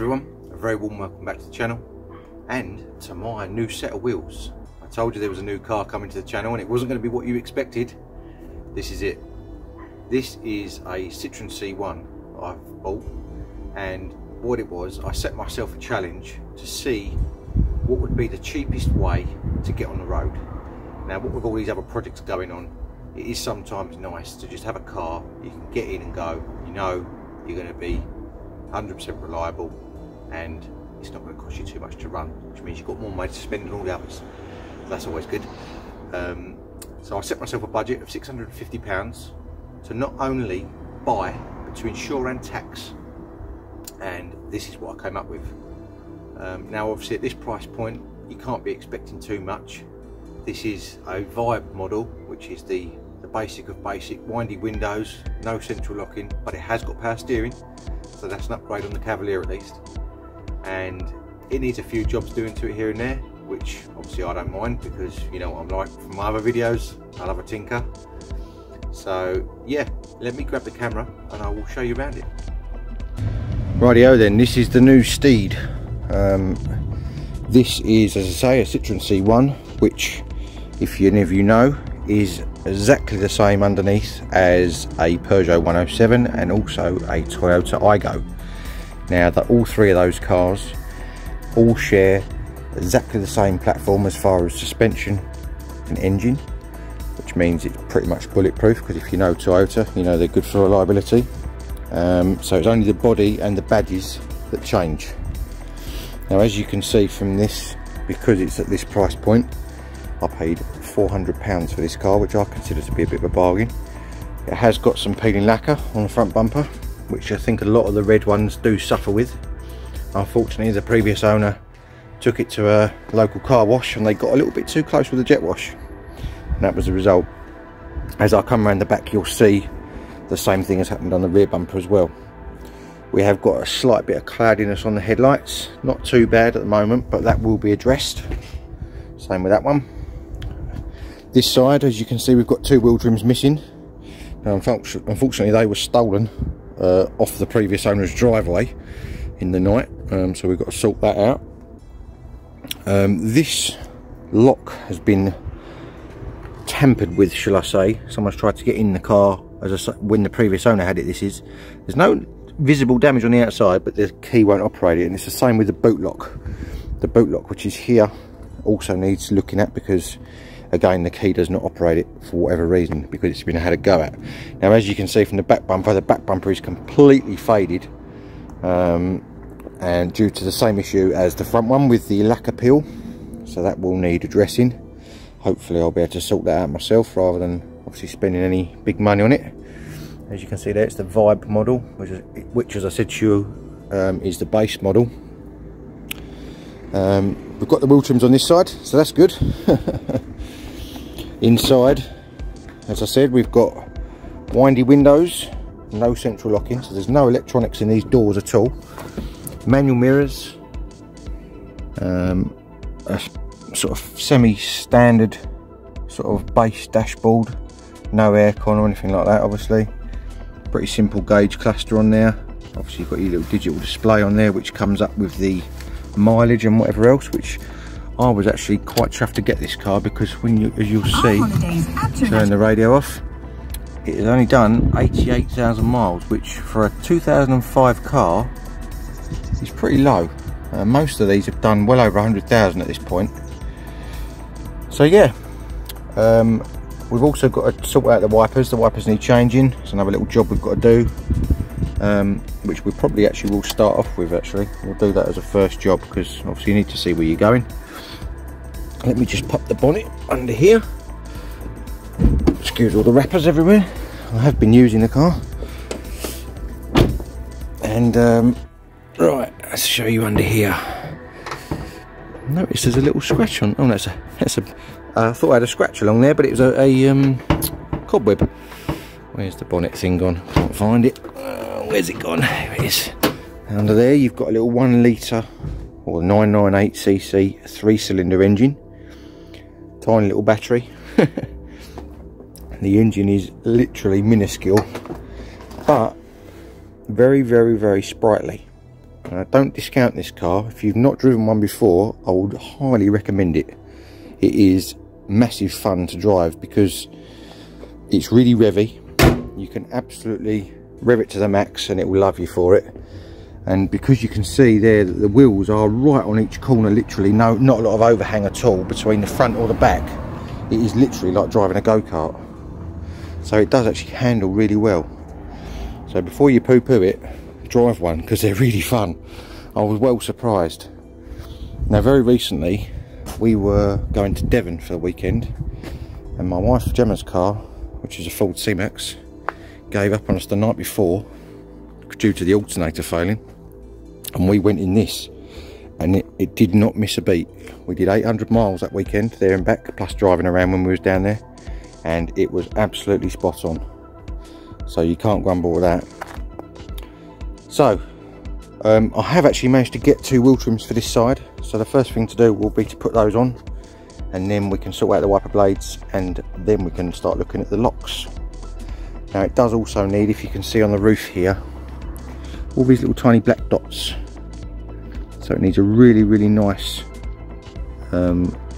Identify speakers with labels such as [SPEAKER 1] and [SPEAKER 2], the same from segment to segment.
[SPEAKER 1] everyone, a very warm welcome back to the channel and to my new set of wheels. I told you there was a new car coming to the channel and it wasn't going to be what you expected. This is it. This is a Citroen C1 I've bought, and what it was, I set myself a challenge to see what would be the cheapest way to get on the road. Now, what with all these other projects going on, it is sometimes nice to just have a car you can get in and go. You know you're going to be 100% reliable and it's not going to cost you too much to run, which means you've got more money to spend than all the others. That's always good. So I set myself a budget of £650 to not only buy, but to insure and tax. And this is what I came up with. Now obviously at this price point you can't be expecting too much. This is a Vibe model, which is the basic of basic, windy windows, no central locking, but it has got power steering, so that's an upgrade on the Cavalier at least. And it needs a few jobs doing to it here and there, which obviously I don't mind, because you know what I'm like from my other videos, I love a tinker. So yeah, let me grab the camera and I will show you around it. Rightio then, this is the new Steed. This is, as I say, a Citroen C1, which, if any of you know, is exactly the same underneath as a Peugeot 107 and also a Toyota Aygo. Now that all three of those cars all share exactly the same platform as far as suspension and engine, which means it's pretty much bulletproof, because if you know Toyota, you know they're good for reliability. So it's only the body and the badges that change. Now as you can see from this, because it's at this price point, I paid £400 for this car, which I consider to be a bit of a bargain. It has got some peeling lacquer on the front bumper, which I think a lot of the red ones do suffer with. Unfortunately, the previous owner took it to a local car wash and they got a little bit too close with the jet wash, and that was the result. As I come around the back, you'll see the same thing has happened on the rear bumper as well. We have got a slight bit of cloudiness on the headlights, not too bad at the moment, but that will be addressed. Same with that one. This side, as you can see, we've got two wheel trims missing. Now, unfortunately, they were stolen off the previous owner's driveway in the night, so we've got to sort that out. This lock has been tampered with, shall I say. Someone's tried to get in the car when the previous owner had it. There's no visible damage on the outside, but the key won't operate it, and it's the same with the boot lock. The boot lock, which is here, also needs looking at, because again the key does not operate it for whatever reason, because it's been had a go at. Now as you can see from the back bumper is completely faded, and due to the same issue as the front one with the lacquer peel, so that will need addressing. Hopefully I'll be able to sort that out myself rather than obviously spending any big money on it. As you can see there, it's the Vibe model, which as I said to you, is the base model. We've got the wheel trims on this side, so that's good. Inside, as I said, we've got windy windows, no central locking, so there's no electronics in these doors at all. Manual mirrors, a sort of semi-standard sort of base dashboard, no aircon or anything like that, obviously. Pretty simple gauge cluster on there. Obviously you've got your little digital display on there, which comes up with the mileage and whatever else, which I was actually quite chuffed to get this car, because when you, as you'll see, turn the radio off, it has only done 88,000 miles, which for a 2005 car is pretty low. Most of these have done well over 100,000 at this point. So yeah, we've also got to sort out the wipers. The wipers need changing. It's another little job we've got to do, which we probably actually will start off with. Actually, we'll do that as a first job, because obviously you need to see where you're going. Let me just pop the bonnet under here. Excuse all the wrappers everywhere. I have been using the car. And right, let's show you under here. Notice there's a little scratch on. Oh, that's a. I thought I had a scratch along there, but it was a cobweb. Where's the bonnet thing gone? Can't find it. Where's it gone? There it is. Under there, you've got a little 1 litre or 998cc 3-cylinder engine. Tiny little battery. The engine is literally minuscule, but very, very, very sprightly. Don't discount this car. If you've not driven one before, I would highly recommend it. It is massive fun to drive because it's really revvy. You can absolutely rev it to the max and it will love you for it. And because you can see there that the wheels are right on each corner, literally not a lot of overhang at all between the front or the back. It is literally like driving a go-kart. So it does actually handle really well. So before you poo-poo it, drive one because they're really fun. I was well surprised. Now very recently we were going to Devon for the weekend and my wife Gemma's car, which is a Ford C-Max, gave up on us the night before due to the alternator failing, and we went in this and it did not miss a beat. We did 800 miles that weekend there and back, plus driving around when we was down there, and it was absolutely spot on. So you can't grumble with that. So I have actually managed to get 2 wheel trims for this side, so the first thing to do will be to put those on, and then we can sort out the wiper blades, and then we can start looking at the locks. Now it does also need, if you can see on the roof here, all these little tiny black dots. So it needs a really, really nice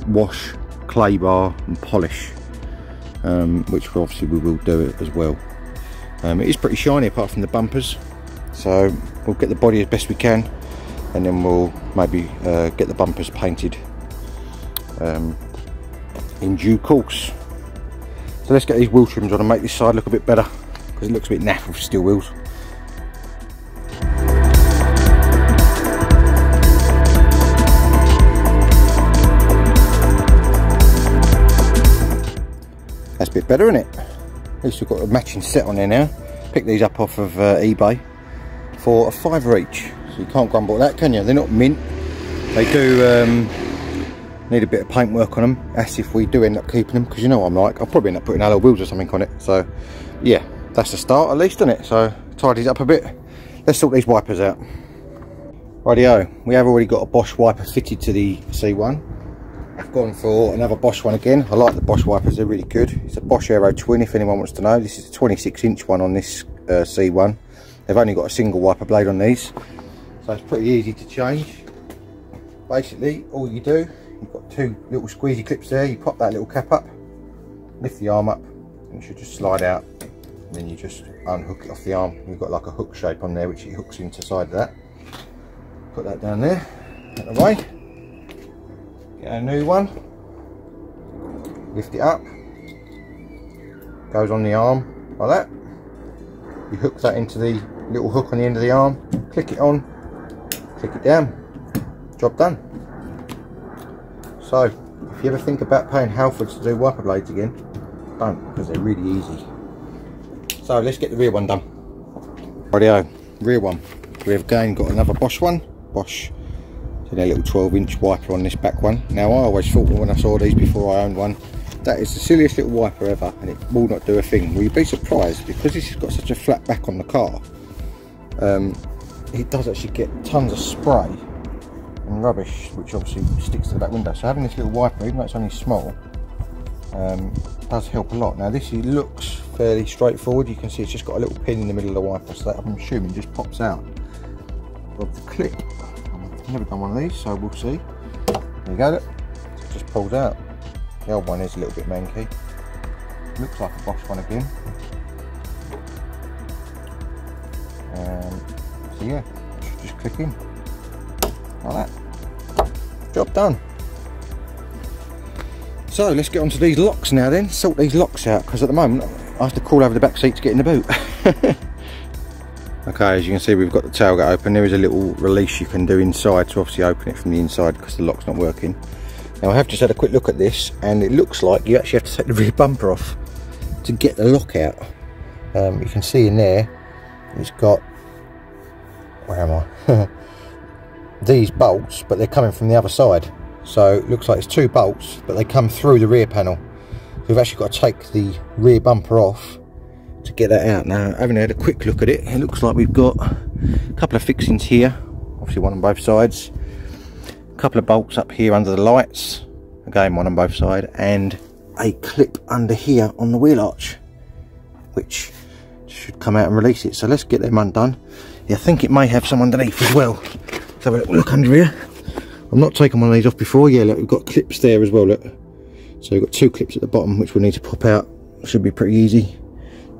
[SPEAKER 1] wash, clay bar and polish, which obviously we will do it as well. It is pretty shiny apart from the bumpers, so we'll get the body as best we can, and then we'll maybe get the bumpers painted in due course. So let's get these wheel trims on and make this side look a bit better, because it looks a bit naff with steel wheels. That's a bit better, isn't it? At least we've got a matching set on there now. Picked these up off of eBay for £5 each, so you can't grumble at that, can you? They're not mint. They do need a bit of paint work on them. That's if we do end up keeping them, because you know what I'm like, I'll probably end up putting alloy wheels or something on it. So yeah, that's the start at least, isn't it? So tidies up a bit. Let's sort these wipers out. Rightio, we have already got a Bosch wiper fitted to the C1. I've gone for another Bosch one again. I like the Bosch wipers, they're really good. It's a Bosch Aero Twin, if anyone wants to know. This is a 26-inch one on this C1. They've only got a single wiper blade on these, so it's pretty easy to change. Basically, all you do, you've got 2 little squeezy clips there. You pop that little cap up, lift the arm up, and it should just slide out. And then you just unhook it off the arm. You've got like a hook shape on there, which it hooks into the side of that. Put that down there, out of the way. Get a new one, lift it up, goes on the arm like that. You hook that into the little hook on the end of the arm, click it on, click it down, job done. So if you ever think about paying Halfords to do wiper blades again, don't, because they're really easy. So let's get the rear one done. Rightio, rear one. We have again got another Bosch one. Bosch. So a little 12-inch wiper on this back one. Now I always thought when I saw these before I owned one, that is the silliest little wiper ever, and it will not do a thing. Well, you'd be surprised, because this has got such a flat back on the car. It does actually get tons of spray and rubbish, which obviously sticks to the back window. So having this little wiper, even though it's only small, does help a lot. Now this looks fairly straightforward. You can see it's just got a little pin in the middle of the wiper, so that I'm assuming just pops out of the clip. I've never done one of these, so we'll see. There you go, look. It just pulls out. The old one is a little bit manky. Looks like a Bosch one again. So yeah, it should just click in like that. Job done. So let's get onto these locks now then. Sort these locks out, because at the moment I have to crawl over the back seat to get in the boot. Okay, as you can see, we've got the tailgate open. There is a little release you can do inside to obviously open it from the inside, because the lock's not working. Now I have just had a quick look at this, and it looks like you actually have to take the rear bumper off to get the lock out. You can see in there, it's got, where am I? These bolts, but they're coming from the other side. So it looks like it's 2 bolts, but they come through the rear panel. So we've actually got to take the rear bumper off to get that out. Now, having had a quick look at it, it looks like we've got a couple of fixings here, obviously one on both sides, a couple of bolts up here under the lights, again one on both sides, and a clip under here on the wheel arch, which should come out and release it. So let's get them undone. Yeah, I think it may have some underneath as well. Let's have a little look under here. I've not taken one of these off before. Yeah, look, we've got clips there as well, look. So we've got 2 clips at the bottom which we need to pop out. Should be pretty easy.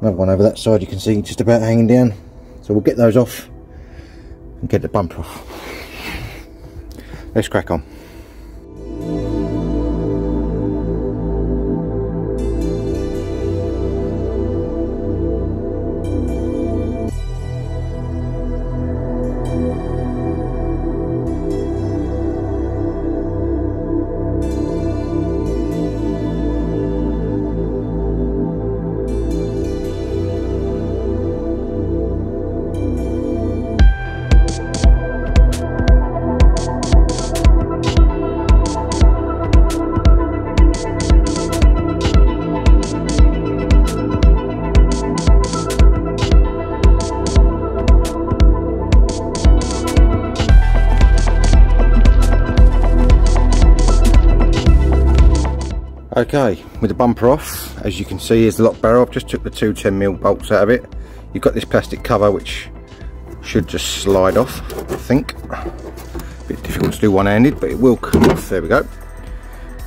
[SPEAKER 1] Another one over that side you can see just about hanging down. So we'll get those off and get the bumper off. Let's crack on. Okay, with the bumper off, as you can see, here's the lock barrel. I've just took the 2 10mm bolts out of it. You've got this plastic cover which should just slide off, I think. A bit difficult to do one-handed, but it will come off. There we go.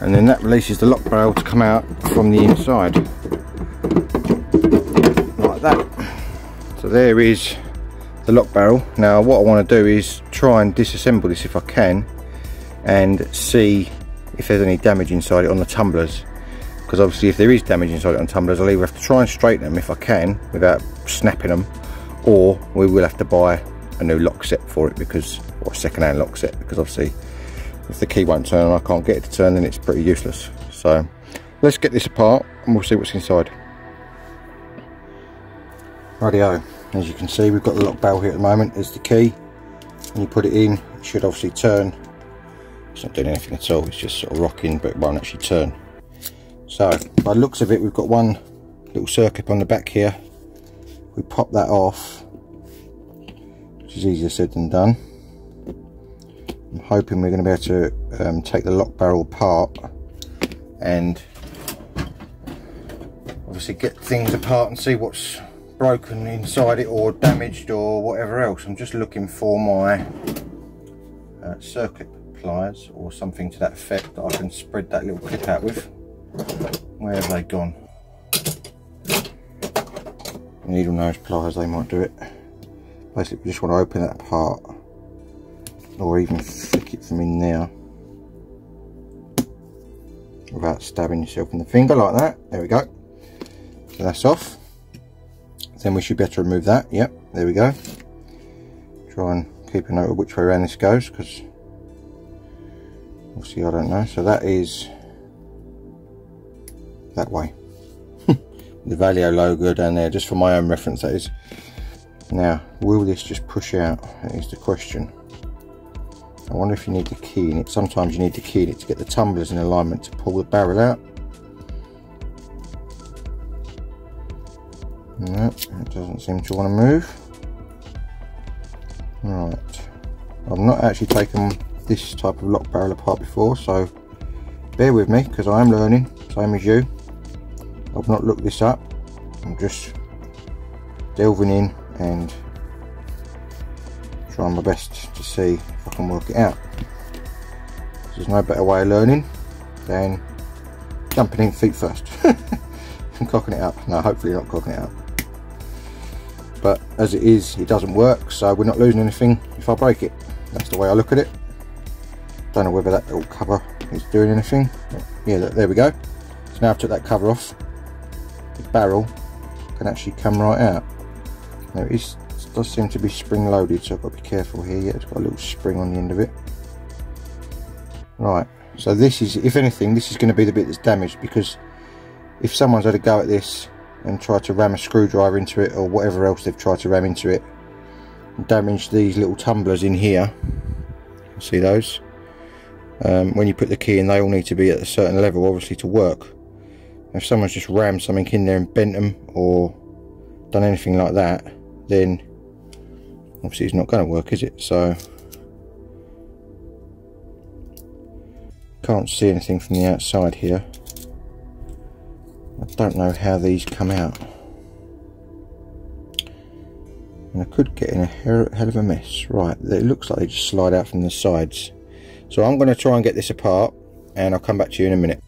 [SPEAKER 1] And then that releases the lock barrel to come out from the inside, like that. So there is the lock barrel. Now what I want to do is try and disassemble this if I can, and see if there's any damage inside it on the tumblers, because obviously if there is damage inside it on tumblers, I'll either have to try and straighten them if I can without snapping them, or we will have to buy a new lock set for it, because, or a second-hand lock set, because obviously if the key won't turn and I can't get it to turn, then it's pretty useless. So let's get this apart and we'll see what's inside. Rightio, as you can see, we've got the lock barrel here at the moment. There's the key. When you put it in, it should obviously turn. It's not doing anything at all, it's just sort of rocking, but it won't actually turn. So by the looks of it, we've got one little circuit on the back here. We pop that off, which is easier said than done. I'm hoping we're going to be able to take the lock barrel apart and obviously get things apart and see what's broken inside it or damaged or whatever else. I'm just looking for my circuit pliers or something to that effect that I can spread that little clip out with. Where have they gone? Needle nose pliers, they might do it. Basically we just want to open that apart, or even flick it from in there without stabbing yourself in the finger like that. There we go. So that's off. Then we should be able to remove that. Yep, there we go. Try and keep a note of which way around this goes, because obviously I don't know. So that is that way. The Valeo logo down there, just for my own reference, that is. Now, will this just push out? That is the question. I wonder if you need the key in it. Sometimes you need the key in it to get the tumblers in alignment to pull the barrel out. No, it doesn't seem to want to move. Right, I've not actually taken this type of lock barrel apart before, so bear with me because I am learning, same as you. I've not looked this up. I'm just delving in and trying my best to see if I can work it out. There's no better way of learning than jumping in feet first and cocking it up. No, hopefully not cocking it up. But as it is, it doesn't work, so we're not losing anything if I break it. That's the way I look at it. Don't know whether that little cover is doing anything. Yeah, there we go. So now I've took that cover off, the barrel can actually come right out. Now it does seem to be spring loaded, so I've got to be careful here. Yeah, it's got a little spring on the end of it. Right, so this is, if anything, this is going to be the bit that's damaged, because if someone's had a go at this and tried to ram a screwdriver into it or whatever else they've tried to ram into it and damage these little tumblers in here, see those? When you put the key in, they all need to be at a certain level obviously to work. If someone's just rammed something in there and bent them or done anything like that, then obviously it's not going to work, is it? So can't see anything from the outside here. I don't know how these come out. and I could get in a hell of a mess. Right, it looks like they just slide out from the sides. So I'm going to try and get this apart, and I'll come back to you in a minute.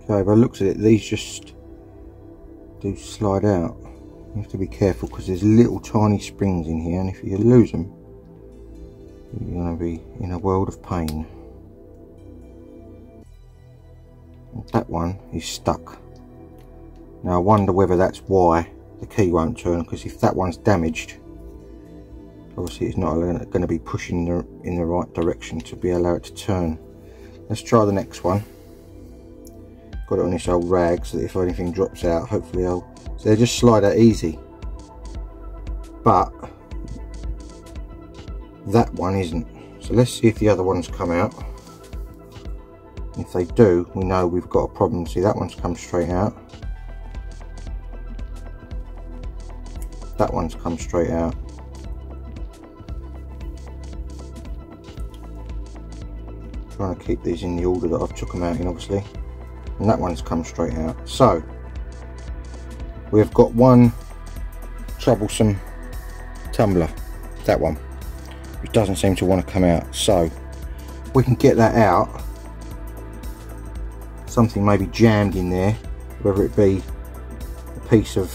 [SPEAKER 1] Okay, if I looked at it, these just do slide out. You have to be careful because there's little tiny springs in here, and if you lose them, you're going to be in a world of pain. That one is stuck. Now I wonder whether that's why the key won't turn, because if that one's damaged, obviously it's not going to be pushing in the right direction to be allowed it to turn. Let's try the next one. Got it on this old rag so that if anything drops out, hopefully so they just slide out easy. But that one isn't. So let's see if the other ones come out. If they do, we know we've got a problem. See, that one's come straight out. That one's come straight out. Trying to keep these in the order that I've took them out in, obviously. And that one's come straight out. So we've got one troublesome tumbler, that one, which doesn't seem to want to come out. So we can get that out. Something may be jammed in there, whether it be a piece of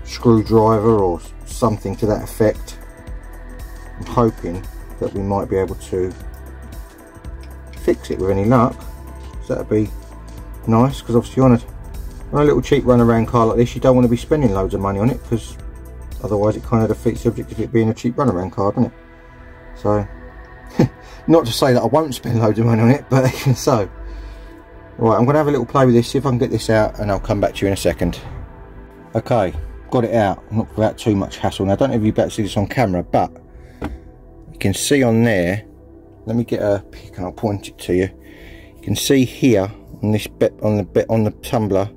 [SPEAKER 1] screwdriver or something to that effect. I'm hoping that we might be able to fix it with any luck. So that'd be nice, because obviously on a little cheap run around car like this, you don't want to be spending loads of money on it, because otherwise it kind of defeats the object of it being a cheap run around car, doesn't it? So not to say that I won't spend loads of money on it, but so right, I'm going to have a little play with this, see if I can get this out, and I'll come back to you in a second. Okay, got it out, not without too much hassle. Now I don't know if you'll be able to see this on camera, but you can see on there, let me get a pick and I'll point it to you. You can see here on this bit, on the tumbler,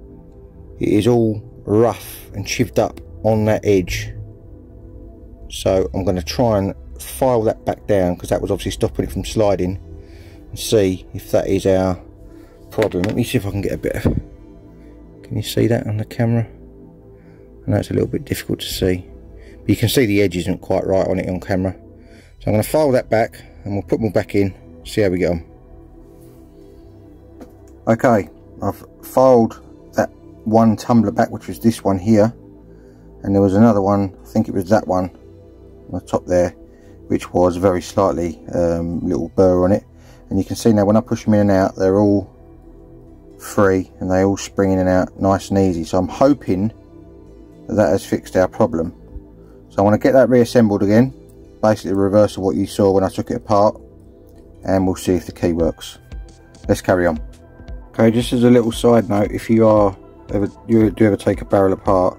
[SPEAKER 1] it is all rough and chived up on that edge. So I'm going to try and file that back down, because that was obviously stopping it from sliding, and see if that is our problem. Let me see if I can get a bit of, can you see that on the camera? I know it's a little bit difficult to see, but you can see the edge isn't quite right on it on camera. So I'm going to file that back, and we'll put them all back in, see how we get on. Okay, I've filed that one tumbler back, which was this one here, and there was another one, I think it was that one on the top there, which was very slightly little burr on it. And you can see now when I push them in and out, they're all free and they all spring in and out nice and easy. So I'm hoping that that has fixed our problem. So I want to get that reassembled again, basically the reverse of what you saw when I took it apart, and we'll see if the key works. Let's carry on. Okay, just as a little side note, if you do ever take a barrel apart,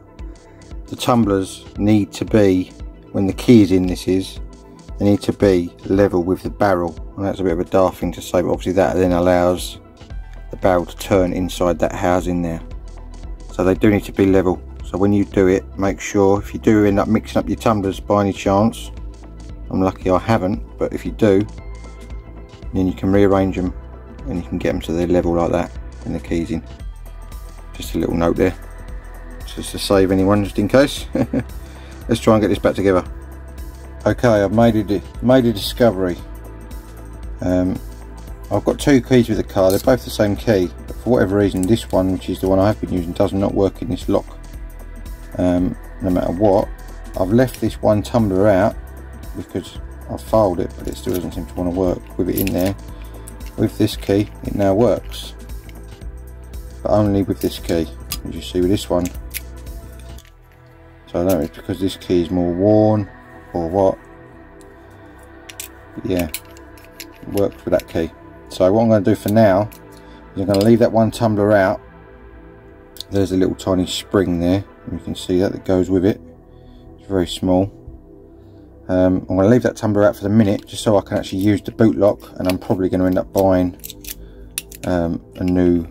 [SPEAKER 1] the tumblers need to be, when the key is in, they need to be level with the barrel. And that's a bit of a daft thing to say, but obviously that then allows the barrel to turn inside that housing there. So they do need to be level. So when you do it, make sure, if you do end up mixing up your tumblers by any chance, I'm lucky I haven't, but if you do, then you can rearrange them and you can get them to their level like that when the key's in. Just a little note there, just to save anyone, just in case. Let's try and get this back together. Okay, I've made a discovery. I've got two keys with the car, they're both the same key, but for whatever reason this one, which is the one I have been using, does not work in this lock. No matter what, I've left this one tumbler out because I've filed it, but it still doesn't seem to want to work with it in there. With this key it now works, but only with this key, as you see with this one. So I don't know if it's because this key is more worn or what, but yeah, it works with that key. So what I'm going to do for now is I'm going to leave that one tumbler out. There's a little tiny spring there, you can see that goes with it. It's very small. I'm going to leave that tumbler out for the minute, just so I can actually use the boot lock, and I'm probably going to end up buying a new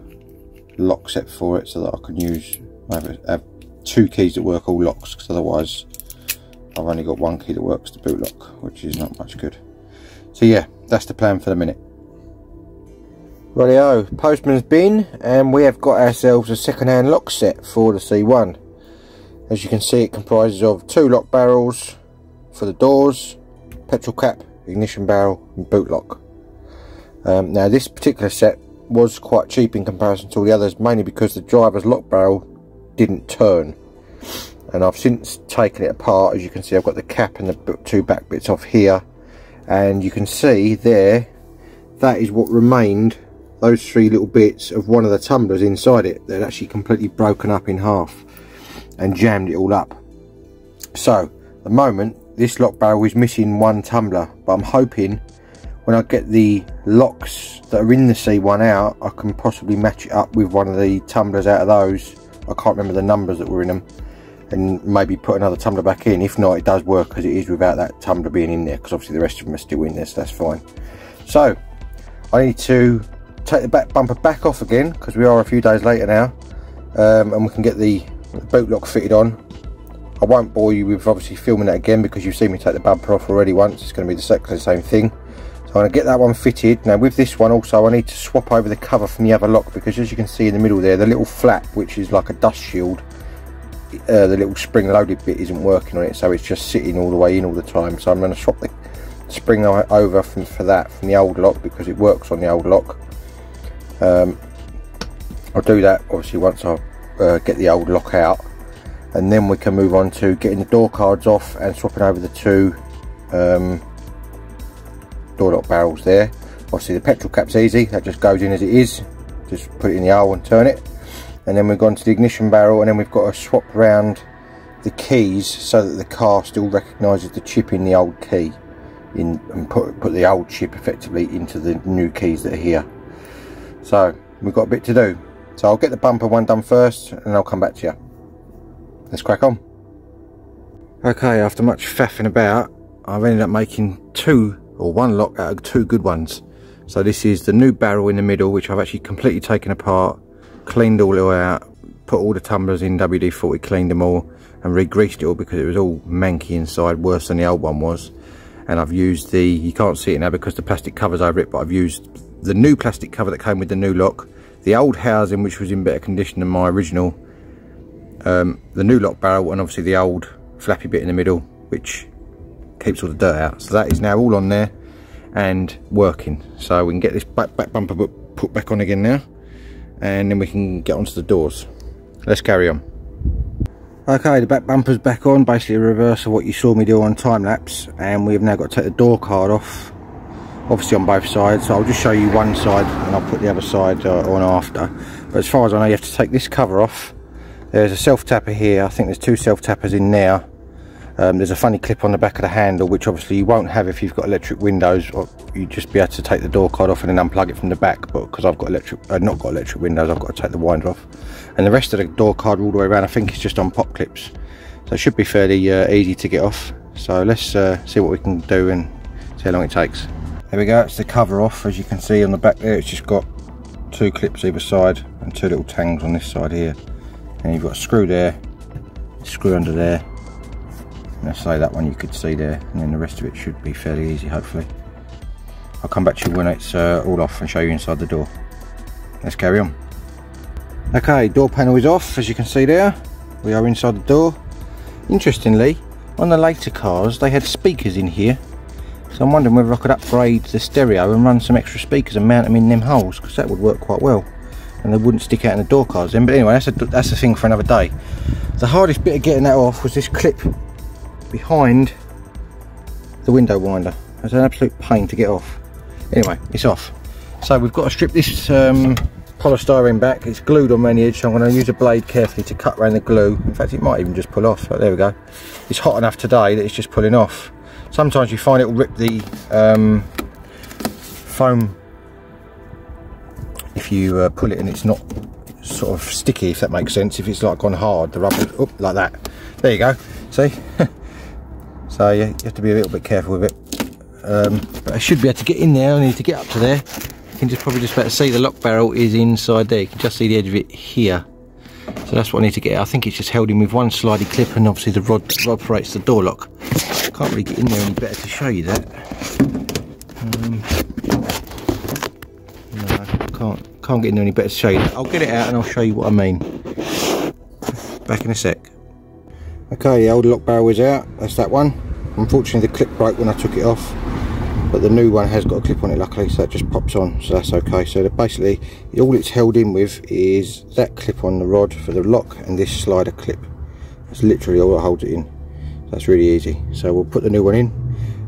[SPEAKER 1] lock set for it, so that I can use, I have two keys that work all locks, because otherwise I've only got one key that works the boot lock, which is not much good. So yeah, that's the plan for the minute. Rightio, postman's bin, and we have got ourselves a second-hand lock set for the C1. As you can see, it comprises of 2 lock barrels for the doors, petrol cap, ignition barrel and boot lock. Now this particular set was quite cheap in comparison to all the others, mainly because the driver's lock barrel didn't turn, and I've since taken it apart. As you can see, I've got the cap and the 2 back bits off here, and you can see there, that is what remained, those 3 little bits of one of the tumblers inside it. They're actually completely broken up in half and jammed it all up. So at the moment this lock barrel is missing 1 tumbler, but I'm hoping when I get the locks that are in the C1 out, I can possibly match it up with one of the tumblers out of those. I can't remember the numbers that were in them, and maybe put another tumbler back in. If not, it does work as it is without that tumbler being in there, because obviously the rest of them are still in there, so that's fine. So I need to take the back bumper back off again, because we are a few days later now, and we can get the boot lock fitted on. I won't bore you with obviously filming that again, because you've seen me take the bumper off already once. It's going to be exactly the same thing. So I'm going to get that one fitted. Now with this one also, I need to swap over the cover from the other lock, because as you can see in the middle there, the little flap, which is like a dust shield, the little spring loaded bit isn't working on it, so it's just sitting all the way in all the time. So I'm going to swap the spring over for that from the old lock, because it works on the old lock. I'll do that obviously once I get the old lock out, and then we can move on to getting the door cards off and swapping over the 2 door lock barrels there. Obviously the petrol cap's easy, that just goes in as it is, just put it in the hole and turn it. And then we've gone to the ignition barrel, and then we've got to swap around the keys so that the car still recognises the chip in the old key and put the old chip effectively into the new keys that are here. So we've got a bit to do, so I'll get the bumper one done first and I'll come back to you. Let's crack on. Okay, after much faffing about, I've ended up making 1 lock out of 2 good ones. So this is the new barrel in the middle, which I've actually completely taken apart, cleaned all it out, put all the tumblers in WD-40, cleaned them all and re-greased it all, because it was all manky inside, worse than the old one was. And I've used the, you can't see it now because the plastic cover's over it, but I've used the new plastic cover that came with the new lock, the old housing which was in better condition than my original, the new lock barrel, and obviously the old flappy bit in the middle which keeps all the dirt out. So that is now all on there and working, so we can get this back bumper put back on again now, and then we can get onto the doors. Let's carry on. Okay, the back bumper's back on, basically a reverse of what you saw me do on time lapse, and we've now got to take the door card off, obviously on both sides. So I'll just show you one side and I'll put the other side on after. But as far as I know, you have to take this cover off. There's a self tapper here, I think there's 2 self tappers in there. There's a funny clip on the back of the handle, which obviously you won't have if you've got electric windows, or you just be able to take the door card off and then unplug it from the back. But because I've got not got electric windows, I've got to take the winder off. And the rest of the door card all the way around, I think it's just on pop clips, so it should be fairly easy to get off. So let's see what we can do and see how long it takes. There we go, it's the cover off. As you can see on the back there, it's just got 2 clips either side and 2 little tangs on this side here, and you've got a screw there, a screw under there. Let's say that one you could see there, and then the rest of it should be fairly easy, hopefully. I'll come back to you when it's all off and show you inside the door. Let's carry on. Okay, door panel is off, as you can see there. We are inside the door. Interestingly, on the later cars they had speakers in here, so I'm wondering whether I could upgrade the stereo and run some extra speakers and mount them in them holes, because that would work quite well and they wouldn't stick out in the door cards then. But anyway, that's a thing for another day. The hardest bit of getting that off was this clip behind the window winder. It's an absolute pain to get off. Anyway, it's off. So we've got to strip this polystyrene back. It's glued on the edge, so I'm going to use a blade carefully to cut around the glue. In fact, it might even just pull off, but there we go. It's hot enough today that it's just pulling off. Sometimes you find it will rip the foam if you pull it and it's not sort of sticky, if that makes sense. If it's like gone hard, the rubber, like that. There you go, see? So yeah, you have to be a little bit careful with it. But I should be able to get in there. I need to get up to there. You can just probably just about see the lock barrel is inside there. You can just see the edge of it here. So that's what I need to get. I think it's just held in with one slidey clip, and obviously the rod that operates the door lock. Can't really get in there any better to show you that. No, can't get in there any better to show you that. I'll get it out and I'll show you what I mean. Back in a sec. Okay, the old lock barrel is out, that's that one. Unfortunately the clip broke when I took it off, but the new one has got a clip on it luckily, so it just pops on, so that's okay. So basically all it's held in with is that clip on the rod for the lock and this slider clip. That's literally all that holds it in. That's really easy. So we'll put the new one in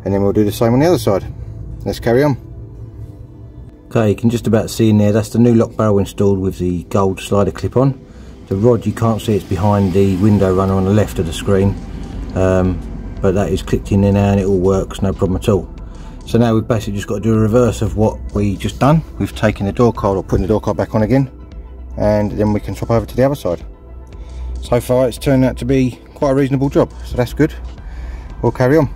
[SPEAKER 1] and then we'll do the same on the other side. Let's carry on. Okay, you can just about see in there, that's the new lock barrel installed with the gold slider clip on. The rod, you can't see, it's behind the window runner on the left of the screen, but that is clicked in there now and it all works, no problem at all. So now we've basically just got to do a reverse of what we just done. We've taken the door card, or putting the door card back on again, and then we can swap over to the other side. So far it's turned out to be quite a reasonable job, so that's good. We'll carry on.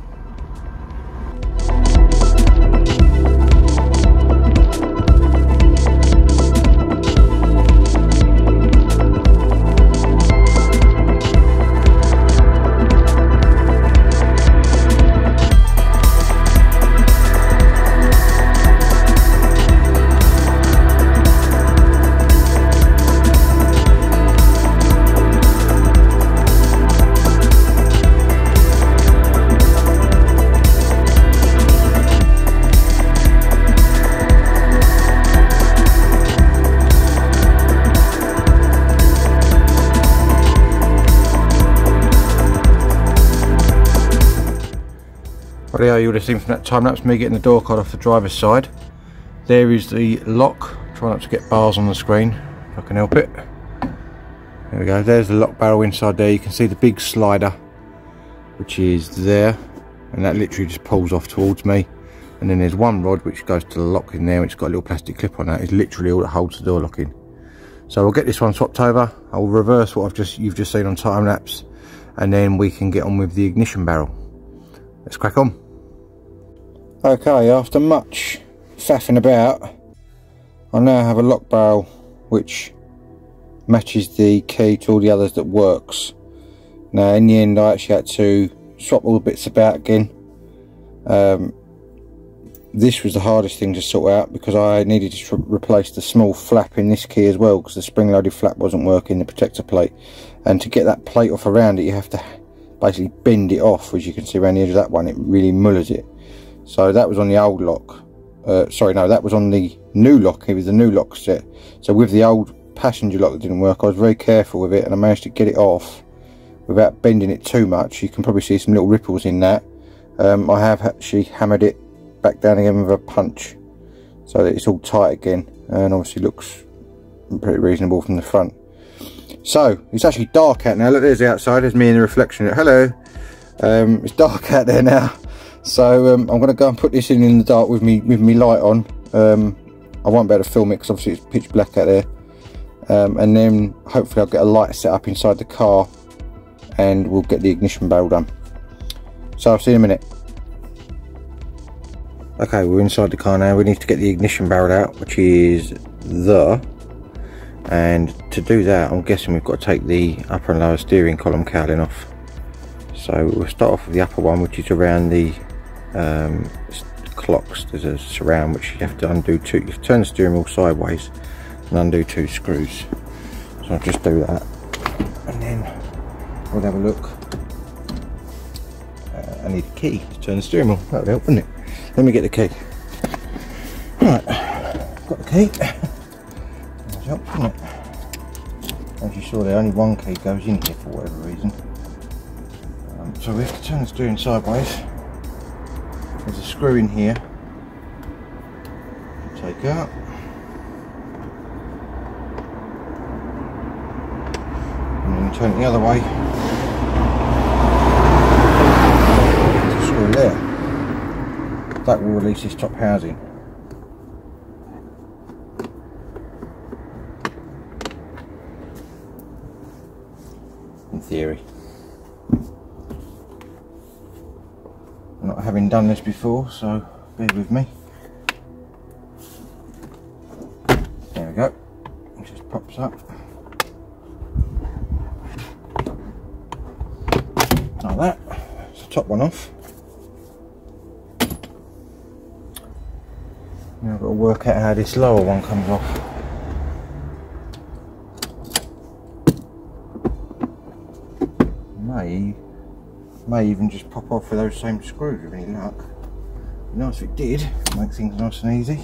[SPEAKER 1] Well, there you would have seen from that time lapse me getting the door card off the driver's side. There is the lock. Try not to get bars on the screen if I can help it. There we go, there's the lock barrel inside there. You can see the big slider which is there, and that literally just pulls off towards me. And then there's one rod which goes to the lock in there, which has got a little plastic clip on that. It's literally all that holds the door lock in. So we'll get this one swapped over. I'll reverse what you've just seen on time lapse, and then we can get on with the ignition barrel. Let's crack on. Okay, after much faffing about, I now have a lock barrel which matches the key to all the others that works. Now in the end I actually had to swap all the bits about again. This was the hardest thing to sort out because I needed to replace the small flap in this key as well, because the spring loaded flap wasn't working, the protector plate, and to get that plate off around it you have to basically bend it off. As you can see around the edge of that one, it really mullers it. So that was on the old lock, sorry no, that was on the new lock. It was the new lock set. So with the old passenger lock that didn't work, I was very careful with it and I managed to get it off without bending it too much. You can probably see some little ripples in that. I have actually hammered it back down again with a punch so that it's all tight again, and obviously looks pretty reasonable from the front. So it's actually dark out now. Look, there's the outside, there's me in the reflection. Hello. It's dark out there now, so I'm going to go and put this in the dark with me light on. I won't be able to film it because obviously it's pitch black out there, and then hopefully I'll get a light set up inside the car and we'll get the ignition barrel done. So I'll see you in a minute. Okay, we're inside the car now. We need to get the ignition barrel out, which is there. And to do that, I'm guessing we've got to take the upper and lower steering column cowling off. So we'll start off with the upper one, which is around the clocks. There's a surround which you have to undo two. You turn the steering wheel sideways and undo 2 screws. So I'll just do that, and then we'll have a look. I need a key to turn the steering wheel. That would help, wouldn't it? Let me get the key. Right, got the key. That helps, doesn't it? As you saw there, only one key goes in here for whatever reason. So we have to turn the steering sideways. There's a screw in here. Take out. And then turn it the other way. There's a screw there. That will release this top housing. In theory. Not having done this before, so bear with me. There we go. It just pops up. Like that. That's the top one off. Now I've got to work out how this lower one comes off. May May even just pop off with those same screws with any luck. Nice if it did, make things nice and easy.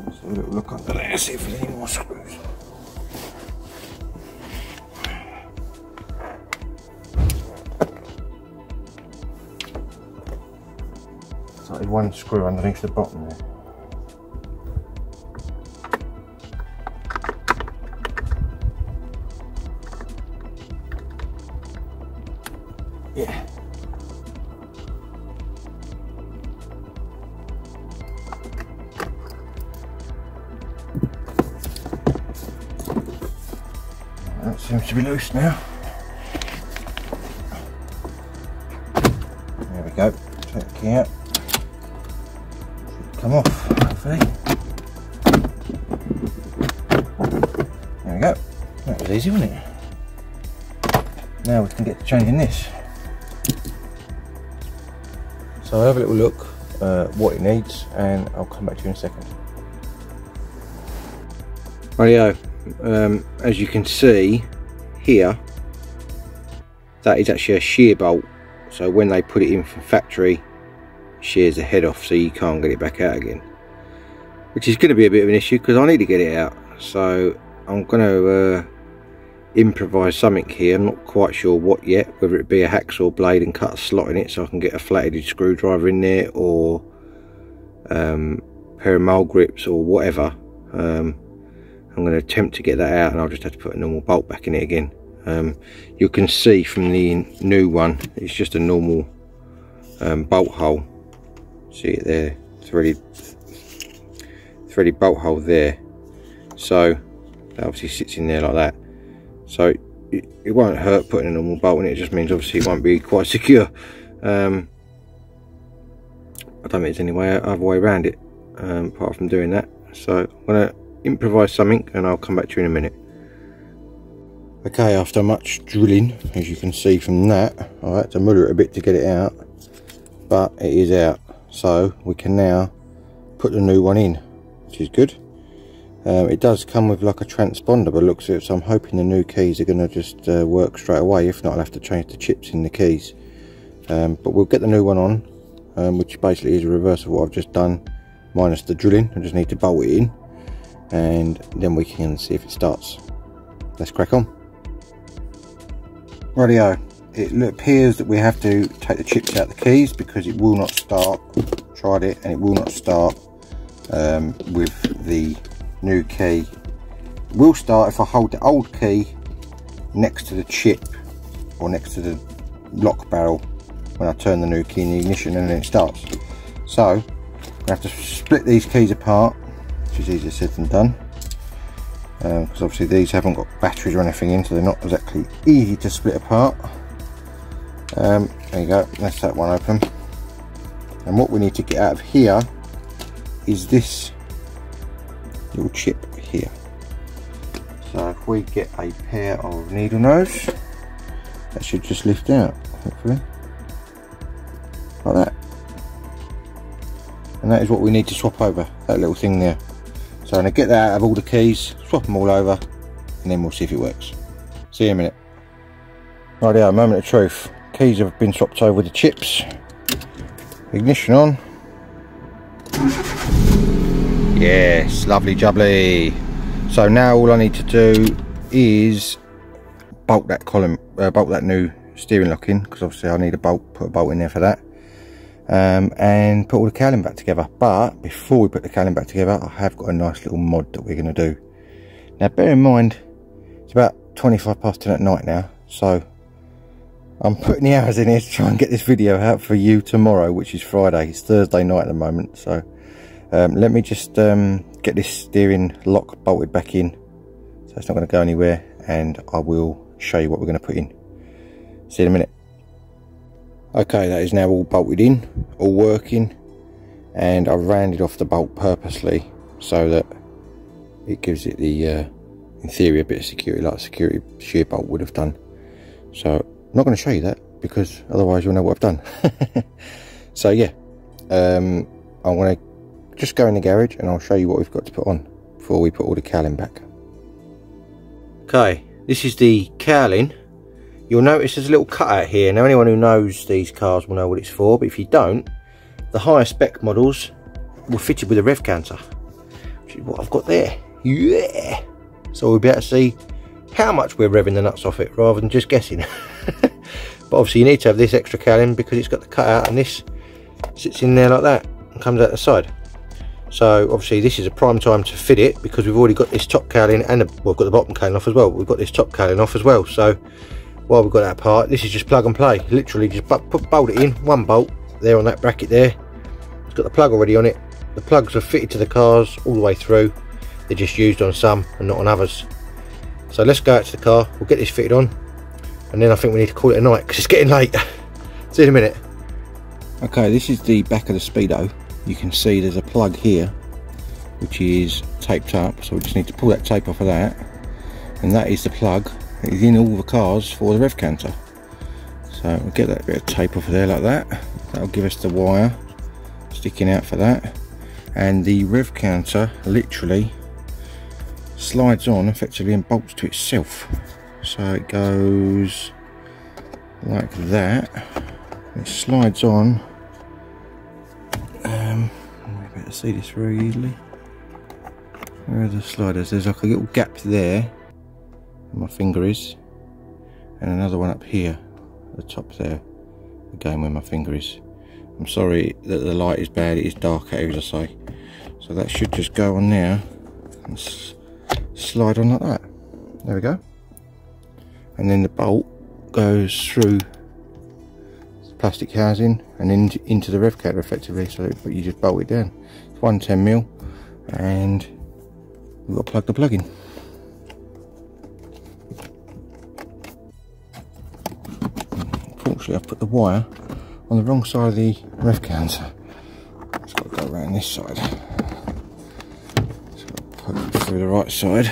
[SPEAKER 1] Let's have a little look under there, see if there's any more screws. So there's one screw underneath the bottom there. Yeah. That seems to be loose now. There we go. Take the key out. Come off, hopefully. There we go. That was easy, wasn't it? Now we can get to changing this. So I'll have a little look what it needs, and I'll come back to you in a second. Rightio, as you can see here, that is actually a shear bolt. So when they put it in from factory, shears the head off, so you can't get it back out again, which is going to be a bit of an issue because I need to get it out. So I'm going to improvise something here. I'm not quite sure what yet, whether it be a hacksaw blade and cut a slot in it so I can get a flat-headed screwdriver in there, or pair of mole grips or whatever. I'm going to attempt to get that out, and I'll just have to put a normal bolt back in it again. You can see from the new one, it's just a normal bolt hole. See it there, threaded bolt hole there. So that obviously sits in there like that. So it won't hurt putting a normal bolt in it. It just means obviously it won't be quite secure. I don't think there's any other way around it apart from doing that. So I'm going to improvise something, and I'll come back to you in a minute. Okay, after much drilling, as you can see from that, I had to muddle it a bit to get it out, but it is out. So we can now put the new one in, which is good. It does come with like a transponder, but looks at it, so I'm hoping the new keys are going to just work straight away. If not, I'll have to change the chips in the keys. But we'll get the new one on, which basically is a reverse of what I've just done, minus the drilling. I just need to bolt it in, and then we can see if it starts. Let's crack on. Rightio, it appears that we have to take the chips out of the keys because it will not start. Tried it and it will not start with the new key. It will start if I hold the old key next to the chip or next to the lock barrel when I turn the new key in the ignition, and then it starts. So I'm going to have to split these keys apart, which is easier said than done, because obviously these haven't got batteries or anything in, so they're not exactly easy to split apart. There you go, that's that one open. And what we need to get out of here is this little chip here. So if we get a pair of needle nose, that should just lift out, hopefully, like that. And that is what we need to swap over, that little thing there. So I'm going to get that out of all the keys, swap them all over, and then we'll see if it works. See you in a minute. Right there, moment of truth. Keys have been swapped over with the chips. Ignition on. Yes, lovely jubbly. So now all I need to do is bolt that column, bolt that new steering lock in, because obviously I need a bolt, put a bolt in there for that. And put all the cowling back together. But before we put the cowling back together, I have got a nice little mod that we're going to do. Now bear in mind, it's about 25 past 10 at night now, so I'm putting the hours in here to try and get this video out for you tomorrow, which is Friday. It's Thursday night at the moment, so let me just get this steering lock bolted back in so it's not going to go anywhere, and I will show you what we're going to put in. See you in a minute. Okay, that is now all bolted in, all working, and I've rounded off the bolt purposely so that it gives it the, in theory, a bit of security, like a security shear bolt would have done. So I'm not going to show you that because otherwise you'll know what I've done. So yeah, I'm going to just go in the garage and I'll show you what we've got to put on before we put all the cowling back. Okay, this is the cowling. You'll notice there's a little cutout here. Now anyone who knows these cars will know what it's for, but if you don't, the higher spec models were fitted with a rev counter, which is what I've got there. Yeah! So we'll be able to see how much we're revving the nuts off it rather than just guessing. But obviously you need to have this extra cowling because it's got the cutout and this sits in there like that and comes out the side. So obviously this is a prime time to fit it because we've already got this top cowling and well, we've got the bottom cowling off as well. We've got this top cowling off as well. So while we've got that apart, this is just plug and play. Literally just bolt it in, one bolt there on that bracket there. It's got the plug already on it. The plugs are fitted to the cars all the way through. They're just used on some and not on others. So let's go out to the car, we'll get this fitted on, and then I think we need to call it a night because it's getting late. See you in a minute. Okay, this is the back of the Speedo. You can see there's a plug here which is taped up, so we just need to pull that tape off of that, and that is the plug that is in all the cars for the rev counter. So we'll get that bit of tape off of there like that. That'll give us the wire sticking out for that, and the rev counter literally slides on effectively and bolts to itself. So it goes like that. It slides on. You'll be able to see this very easily. Where are the sliders? There's like a little gap there where my finger is, and another one up here at the top there, again where my finger is. I'm sorry that the light is bad, it is dark out here, as I say. So that should just go on there and slide on like that. There we go. And then the bolt goes through the plastic housing and into the rev counter effectively, so you just bolt it down. It's 110mm and we've got to plug the plug in. Unfortunately I've put the wire on the wrong side of the rev counter. It's got to go around this side. So I'll plug it through the right side.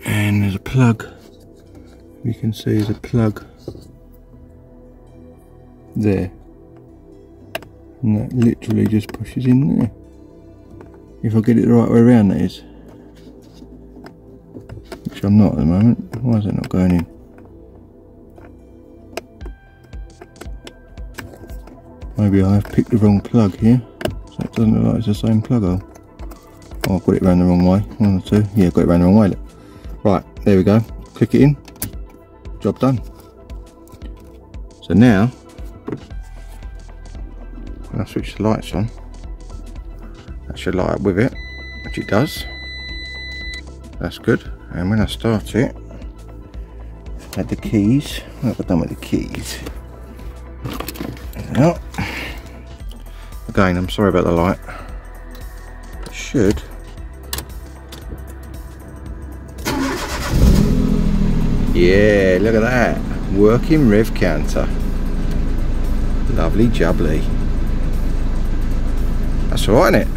[SPEAKER 1] And there's a plug. You can see there's a plug there. And that literally just pushes in there. If I get it the right way around, that is. Which I'm not at the moment. Why is it not going in? Maybe I have picked the wrong plug here, so it doesn't look like it's the same plug hole. Oh, I've got it around the wrong way. One or two. Yeah, got it around the wrong way. Look. Right, there we go. Click it in. Job done. So now, when I switch the lights on, that should light up with it, which it does. That's good. And when I start it, add the keys. What have I done with the keys? Now, again, I'm sorry about the light. It should. Yeah, look at that. Working rev counter. Lovely jubbly. That's alright, isn't it?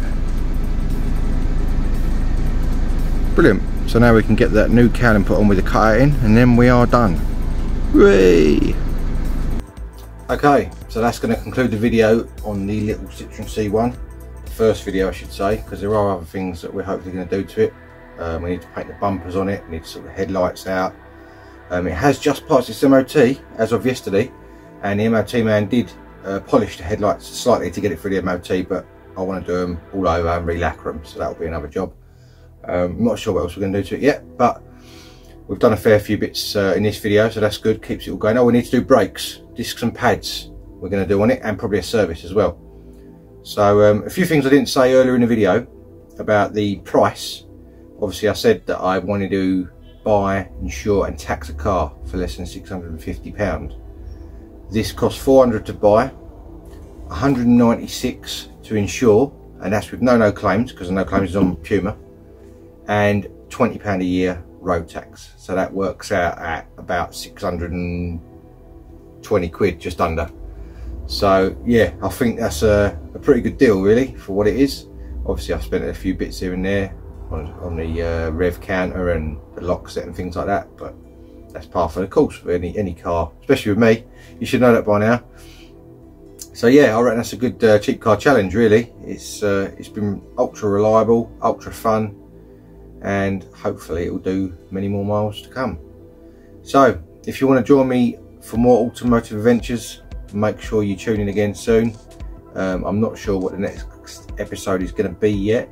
[SPEAKER 1] Brilliant. So now we can get that new cowling put on with the cutout in, and then we are done. Hooray! Okay, so that's going to conclude the video on the little Citroen C1. The first video, I should say, because there are other things that we're hopefully going to do to it. We need to paint the bumpers on it, we need to sort the headlights out. It has just passed its MOT as of yesterday, and the MOT man did polish the headlights slightly to get it through the MOT, but I want to do them all over and re-lacquer them, so that'll be another job. I'm not sure what else we're going to do to it yet, but we've done a fair few bits in this video, so that's good, keeps it all going. Oh, we need to do brakes, discs and pads we're going to do on it, and probably a service as well. So a few things I didn't say earlier in the video about the price. Obviously I said that I wanted to buy, insure and tax a car for less than £650. This costs £400 to buy, £196 to insure, and that's with no claims, because the no claims is on Puma, and £20 a year road tax. So that works out at about 620 quid, just under. So yeah, I think that's a pretty good deal really for what it is. Obviously I've spent a few bits here and there on the rev counter and the lock set and things like that, but that's par for the course for any car, especially with me. You should know that by now. So yeah, I reckon that's a good cheap car challenge really. It's been ultra reliable, ultra fun, and hopefully it will do many more miles to come. So if you want to join me for more automotive adventures, make sure you tune in again soon. I'm not sure what the next episode is going to be yet,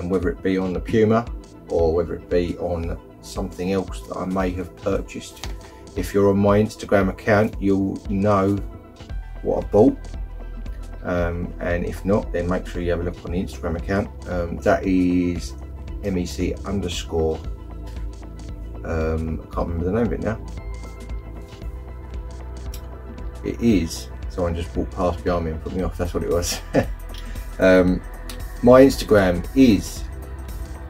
[SPEAKER 1] whether it be on the Puma or whether it be on something else that I may have purchased. If you're on my Instagram account, you'll know what I bought, and if not, then make sure you have a look on the Instagram account. That is MEC_. I can't remember the name of it now. It is, someone just walked past behind me and put me off, that's what it was. My Instagram is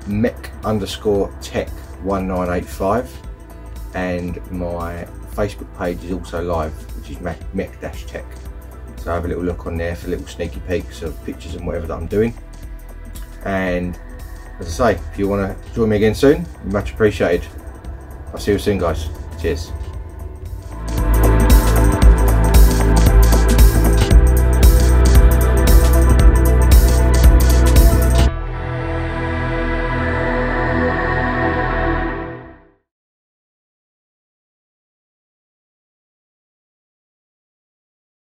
[SPEAKER 1] MEC_TEC 1985, and my Facebook page is also live, which is MEC-TEC. So have a little look on there for little sneaky peeks of pictures and whatever that I'm doing. And as I say, if you want to join me again soon, much appreciated. I'll see you soon, guys. Cheers.